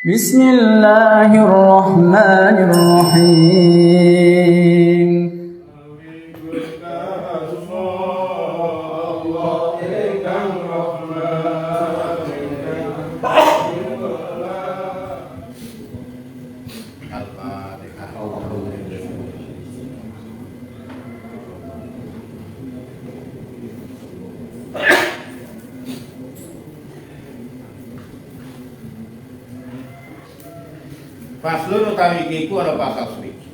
Bismillahirrahmanirrahim. Faslun utawi iki ku ana pasal suwiji.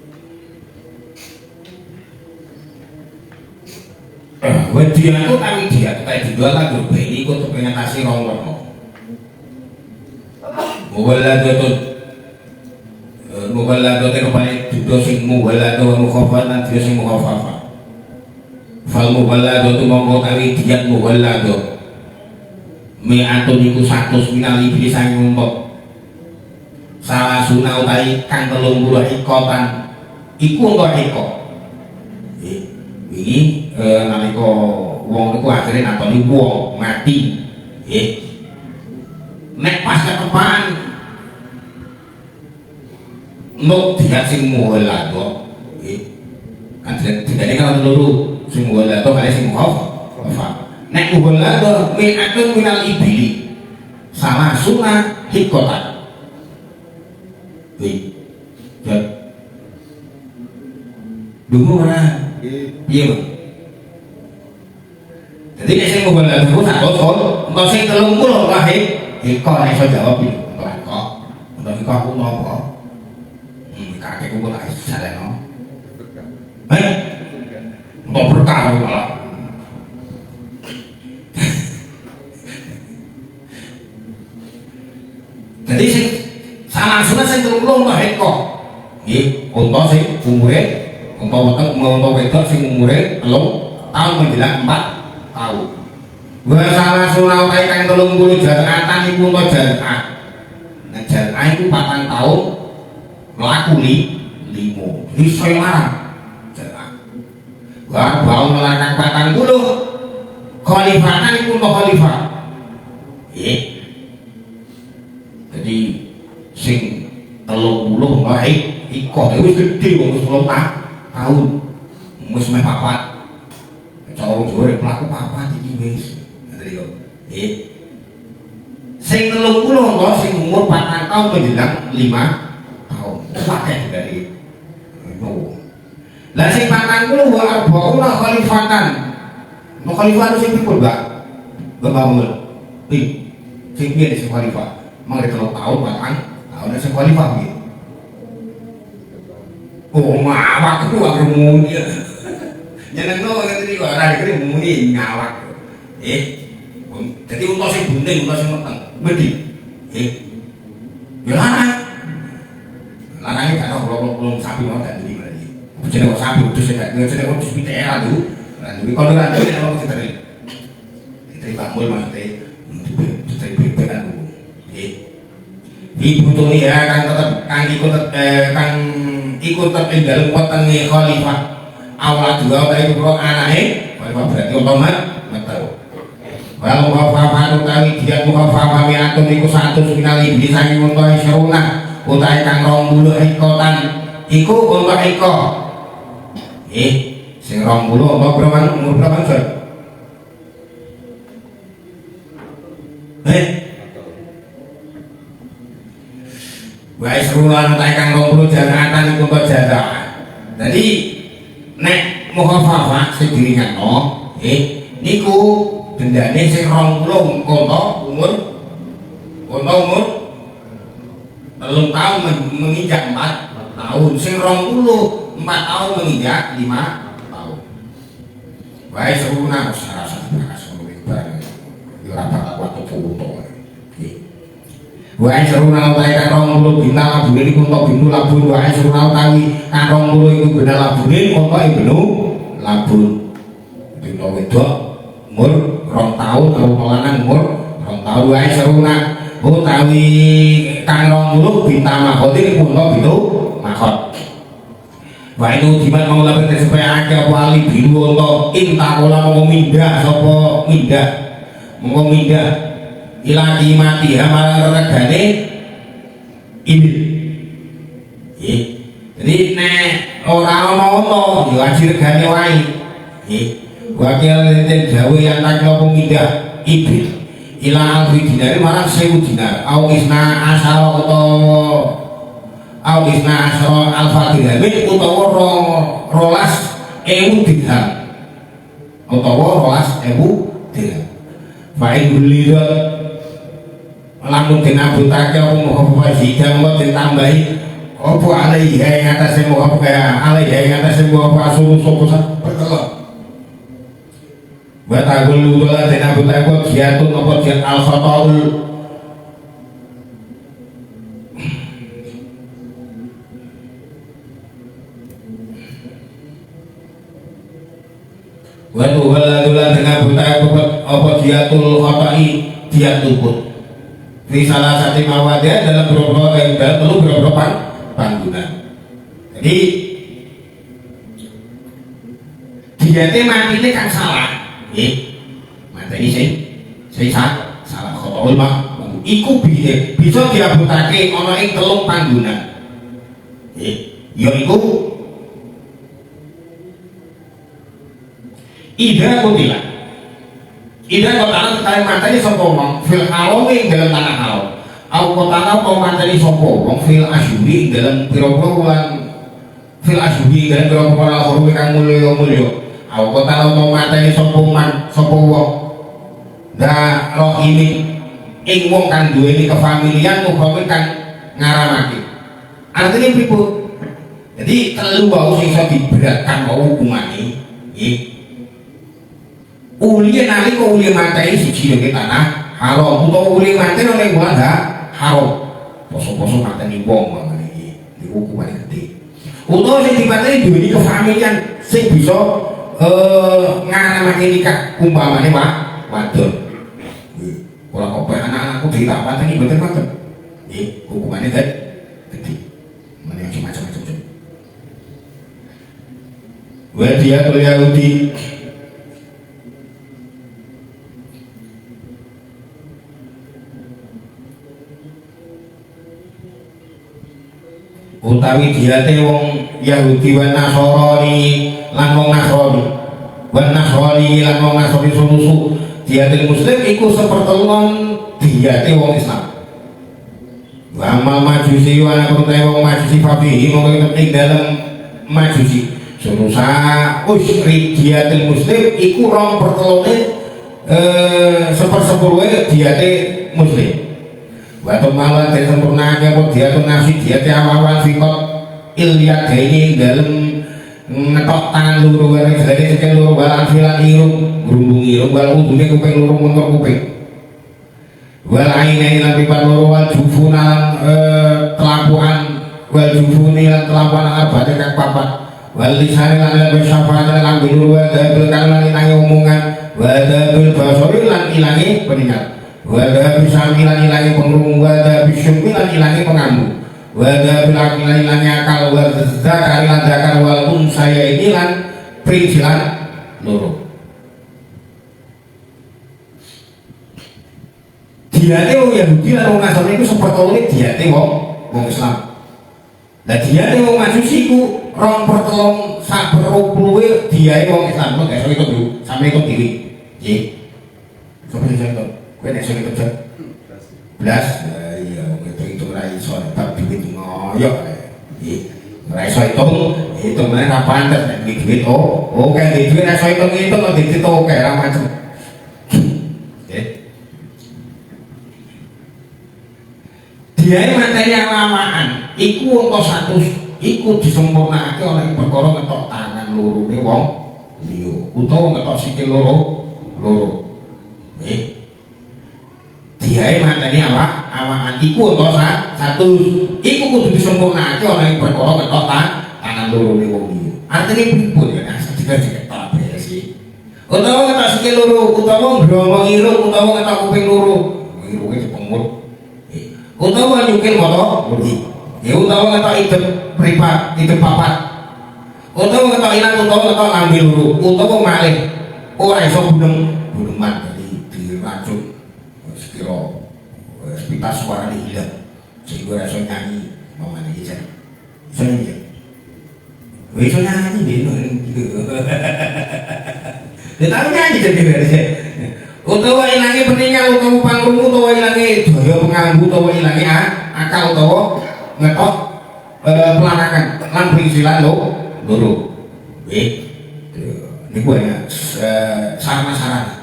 Wedian utawi dia utawi dijual lagu beni iku untuk pengatasi rong werna. Muwalladot rupane dudu sing muwalladot mukhafafah lan dia sing mukhafafah. Fal muwalladot mongko utawi dia muwalladot mi'atun iku 100 minal iblis sang untuk salah sunah utai kang 30 ikotan iku engko iko iki nalika wong iku akhire natoni wong mati nek pas ketepan nuk dia sing muwalado kan tidak kan loro sing muwalado kali sing mukhafafah nek muwalado mi'atun minal ibli salah sunah ikotan. Ya. Dungu mana? Iya bang. Jadi nek sing ngomong lagu tak kosong, engko sing 30 lahir, iko nek iso jawab iki. Untuk iko aku nopo? Kakekku kok tak salehno. Untuk berkah malah. Jadi sing salah sunah sing 30 mbah eko. Nggih, unta sing umure unta weteng unta wedok sing umure 3 tahun menjelang 4 tahun. Wa salah sunah utahe kang 30 jaratan iku unta jaratan. Nah jaratan iku 4 tahun mlaku 5. Iso marang jaratan. Wa bau melakang 40 khalifatan iku unta khalifah. Nggih. Jadi sing 30 baik iko wis gedhe wong 10 tahun wis meh papat cowok jore pelaku papat iki wis ngene yo sing 30 kok sing umur 4 tahun menjelang 5 tahun pakai dari no lah sing 40 wa arbauna khalifatan no khalifah sing pipul Mbak bangun sing piye sing khalifah mangke 3 tahun bahkan tahun sing khalifah piye oh ngawak itu agak muni jangan no ngerti kok ora iki muni ngawak jadi untuk sing bunting untuk sing meteng bedi ya lanang kan belum sapi mau tak jadi berarti jenenge kok sapi udus ya jenenge kok udus PTR itu lan iki kalau ora ada nek kok diterima mul maksudnya diterima kan ibu tuh ya kan tetap kang ikut tertinggal wetenge khalifah awal dua baik kok anake khalifah berarti otomat metu walau mukhafafah utawi dia mukhafafah mi'atun iku 100 minal iblis saking unta isyuruna utahe kang 20 ikotan iku unta iko sing 20 apa umur berapa Ustaz wae serulan utahe kang 20 jaratan iku kok jaratan. Jadi nek mukhafafah sing diringakno niku dendane sing 20 konto umur 3 tahun menginjak 4 tahun sing 20 4 tahun menginjak 5 tahun. Wae serulan sarasa ngono iki bareng. Yo ora bakal waktu foto. Wae seruna utahe kang 20 bintang labune iku entuk bintu labun wae seruna utawi kang 20 iku bener labune entuk ibnu labun. Bintu wedok umur 2 tahun karo lanang umur 2 tahun wae seruna utawi kang 20 bintang mahot iku entuk bintu mahot. Wae itu diman mau labet supaya akeh wali biru entuk intakola mau mindah sapa mindah monggo mindah ilaki mati hamalan regane ini. Jadi nek ora ono yo aji regane wae. Wakil enten gawe yang tak lopo ngindah ibil ila alfi dinar marang 1000 dinar au isna asara alfa dirham utawa 12.000 dirham utawa 12.000 dirham fa in bulida lamun den abutake apa muhafa sidang wa den tambahi apa alaihi ing atase muhafa alaihi ing atase muhafa sapa perkara batagul dola den abutake giatun apa giat al khataul watu waladulan dengan buta apa diatul khotai dia tuput di salah satu mawadah dalam beberapa panggungan. Jadi dia mati ini kan salah mati ini saya salah khotai mah iku bisa diabutake ana ing 3 panggungan yaiku Ida kutila kotana matanya sopong fil halawing dalam tanah halaw au kotana matanya sopong fil asyuri dalam piro-piroan fil asyuri dalam piro-piroan horwe kang mulyo au kotana matanya sopong wong da roh ini ing wong kan duweni kefamilian mukhawin kan ngaramake artinya pripun jadi telu wau sing iso diberatkan wau hukumane uli nali kok uli matai siji nang tanah haram utawa uli mati nang bulan haram poso-poso mateni wong ngene iki hukumane gede utawa sing dipateni duweni kefamilian sing bisa ngaramake nikah umpamane wadon ora kok anak-anakku ditapateni mboten nggih hukumane gede meneh macam-macam wa dia Yahudi utawi diate wong Yahudi wa Nasrani lan wong Nasrani lan wong Nasrani susu diate muslim iku sepertelon diate wong Islam wa amal majusi wa ana wong majusi fabihi mongko ing dalem majusi sunusa usri diate muslim iku 2/3 sepersepuluhe diate muslim waktu malam dari sempurna apa dia tuh nasi dia tiawawan fikot ilyat ini dalam ngetok tangan luru dari sekian luru balan filan irung gerumbung irung bal udune kuping luru mentor kuping wal ainain lan pipat luru wal jufunan kelakuan wal jufuni lan kelakuan abad kang papat wal lisani lan bersyafaat lan luru wa dabil kang lan ilangi omongan wa dabil basori lan ilangi peninggal wada bisa ilangi pengrung wada bisyumi ilangi pengambu wada bilang ilangi akal wada zakar ilan zakar walaupun saya ini lan perincilan loro diate wong Yahudi lan wong Nasrani itu sepetone diate wong Islam lah diate wong Majusi ku 2/3 1/20 diate wong Islam kok gak iso itu dulu sampe itu diri nggih coba dicontoh kowe nek sing kerja blas iya itu ra iso tak duit ngoyo iki ra iso itu meneh ra pantes nek duit oke duit ra iso itu kok duit oke ra macam dia materi yang lamaan iku untuk satu iku disempurnakake oleh perkara ngetok tangan lorone wong liya utawa ngetok sikil loro dia materi awakan iku untuk satu iku kudu disempurnakake oleh perkara ngetok tangan lorone wong liya artinya pripun ya juga diketok sih utawa ngetok sikil loro utawa ngromong irung utawa ngetok kuping loro irunge dipengmut utawa nyukil moto ya utawa ngetok idep pripat idep papat utawa ngetok ilang utawa ngetok ngambil luru utawa malih ora iso buneman dari diracun sekira sepitas suara hilang sing ora iso nyanyi mamane iki jan iso nyanyi wis iso nyanyi dino ya tahu nyanyi jadi beres utawa ilange peninggal utawa pangkrungu utawa ilange daya penganggu utawa ilange akal utawa ngetok pelanakan lan pengisilan loro niku ya sarana-sarana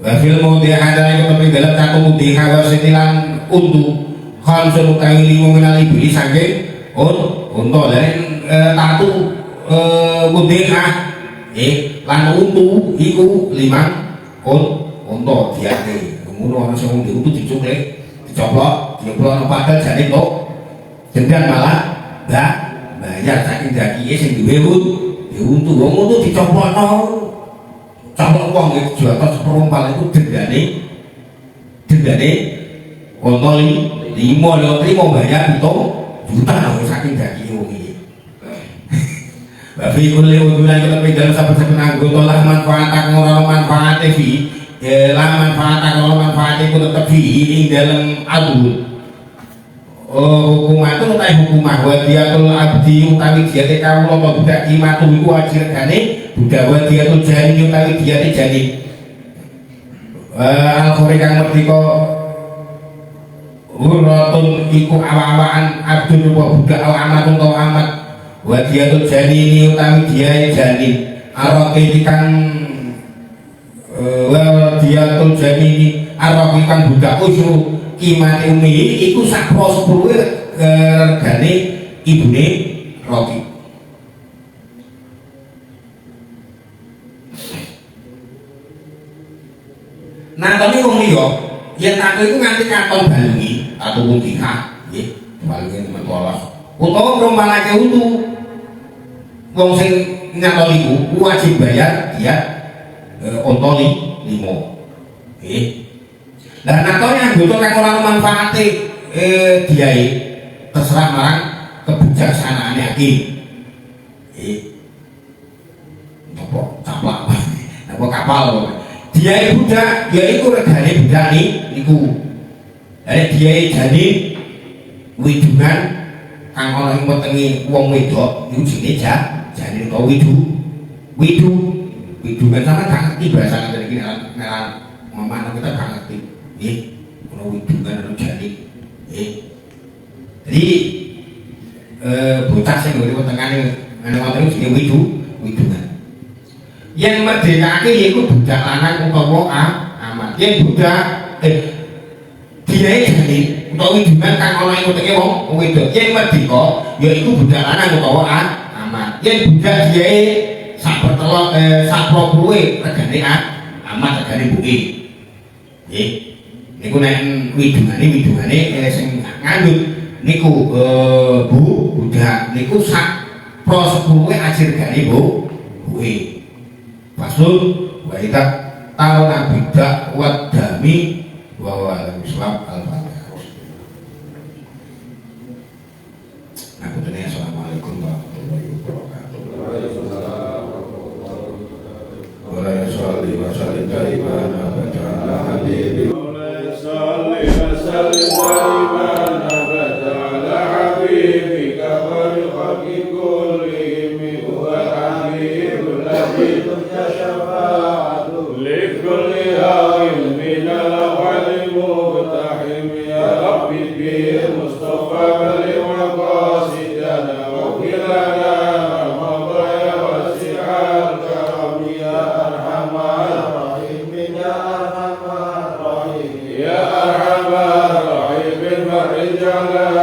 wa filmu dia ada yang tapi dalam satu di hawa setilan untuk khamsun utawi lima minal iblis saking untuk dari tatu mudhiha lan untu iku 5 untuk diake ngono ana sing untu dicukle dicoplok nang padha jane tok jendan malah bayar saking dakiye sing duwe untu wong untu dicoplokno coplok wong iki jual seperompal itu dendane ono 5 lho trimo bayar 7 juta saking dakiye wong iki Fi kulli udhunan kita dalam saben-saben anggota lah manfaat ora manfaat fi lah manfaat ora manfaat iku tetep fi ing dalam adul hukuman itu utai hukumah wa diatul abdi utawi diate kawula apa budak kimatu iku ajirane budak wa diatul jani utawi diate jani al-khori kang merdeka uratun iku awa-awaan abdul wa budak al-amatun atau amat wadiatul janini utawi dia janin araki kang wadiatul janini araki kang budak usru kimane umi iku sak pro 10 regane ibune roti nah tapi wong liya yen aku iku nganti katon balungi ataupun dikah nggih balungi mentolos utawa rombalake untu wong sing nyatol iku wajib bayar dia ontoli 5 lah natone anggota kang ora manfaate diae terserah marang kebijaksanaane hakim apa caplak apa kapal diae budak ya iku regane budak niku diae jane widungan kang ana ing wetenge wong wedok niku jenenge jane utawa widu kan sampe gak ngerti bahasa ngene iki nek mamane kita gak ngerti nggih ana widu kan ana jane jadi bocah sing ngene wetengane ana wonten jenenge widu kan yen merdekake yaiku budak lanang utawa amat yen budak diae jane utawa widungan kang ana ing wetenge wong wedok yen merdeka yaiku budak lanang utawa amat yen budak diae sak pertelok sak 20 regane amat regane buke nggih niku nek widungane sing ngandut niku budak niku sak pro 10 ajir regane buke maksud wa ita tarona bidak wa dami wa Islam al-Fatihah. Assalamualaikum warahmatullahi wabarakatuh. Wa salli wa sallim daiman abada ala habibi. Wa salli wa sallim daiman abada ala habibika khairil khalqi kullihim wa habibul ladzi tashafa'u li kulli yawmin min al-awwal muqtahim ya rabbi bi mustafa bali wa qasidana wa qilana madaya wasi'al karam ya arhamar rahim ya arhamar rahim ya arhamar rahim farij ala